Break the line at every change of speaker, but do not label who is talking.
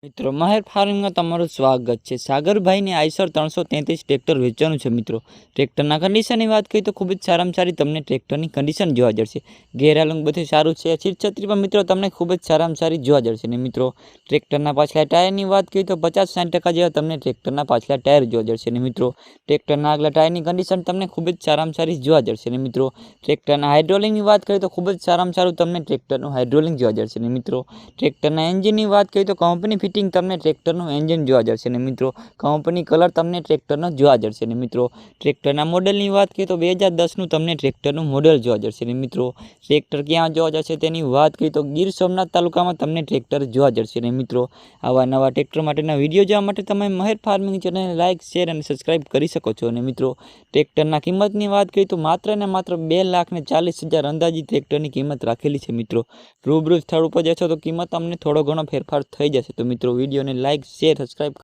મિત્રો માહેર ફાર્મિંગમાં તમારું સ્વાગત છે। સાગરભાઈને આઈસર 333 ટ્રેક્ટર વેચવાનું છે। મિત્રો ટ્રેક્ટરના કન્ડિશનની વાત કરીએ તો ખૂબ જ સારામાં સારી તમને ટ્રેક્ટરની કન્ડિશન જોવા જશે। ગેરાલુંગ બધું સારું છે। સીટછત્રી પણ મિત્રો તમને ખૂબ જ સારામાં સારી જોવા જશે। ને મિત્રો ટ્રેક્ટરના પાછલા ટાયરની વાત કરીએ તો 50-60% જેવા તમને ટ્રેક્ટરના પાછલા ટાયર જોવા જશે। ને મિત્રો ટ્રેક્ટરના આગલા ટાયરની કન્ડિશન તમને ખૂબ જ સારામાં સારી જોવા જશે। ને મિત્રો ટ્રેક્ટરના હાઇડ્રોલિકની વાત કરીએ તો ખૂબ જ સારામાં સારું તમને ટ્રેક્ટરનું હાઇડ્રોલિક જોવા જશે। ને મિત્રો ટ્રેક્ટરના એન્જિનની વાત કરીએ તો કંપની ફિટિંગ તમને ટ્રેક્ટરનું એન્જિન જોવા જશે। ને મિત્રો કંપની કલર તમને ટ્રેક્ટરનો જોવા જશે। ને મિત્રો ટ્રેક્ટરના મોડલની વાત કરીએ તો 2010નું તમને ટ્રેક્ટરનું મોડલ જોવા જશે। ને મિત્રો ટ્રેક્ટર ક્યાં જોવા જશે તેની વાત કરીએ તો ગીર સોમનાથ તાલુકામાં તમને ટ્રેક્ટર જોવા જશે। ને મિત્રો આવા નવા ટ્રેક્ટર માટેના વિડીયો જોવા માટે તમે મહેર ફાર્મિંગ ચેનલને લાઇક, શેર અને સબસ્ક્રાઇબ કરી શકો છો। અને મિત્રો ટ્રેક્ટરના કિંમતની વાત કરીએ તો માત્ર ને માત્ર 2,40,000 અંદાજિત ટ્રેક્ટરની કિંમત રાખેલી છે। મિત્રો રૂબરૂ સ્થળ ઉપર જશો તો કિંમત અમને થોડો ઘણો ફેરફાર થઈ જશે। તો મિત્રો વિડીયોને લાઇક, શેર, સબસ્ક્રાઇબ